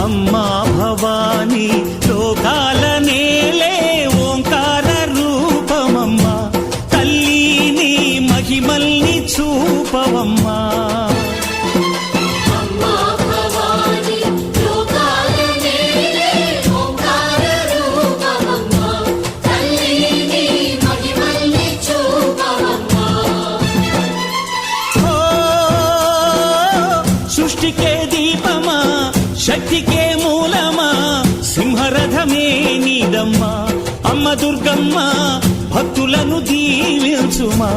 అమ్మా భవానీ లోకాల నేలే ఓంకార రూపమమ్మా, తల్లి నీ మహిమల్ని చూపవమ్మా. సృష్టికే దీపమా, శక్తికే మూలమా, సింహరథమే నీదమ్మా. అమ్మ దుర్గమ్మ భక్తులను దీవించుమా.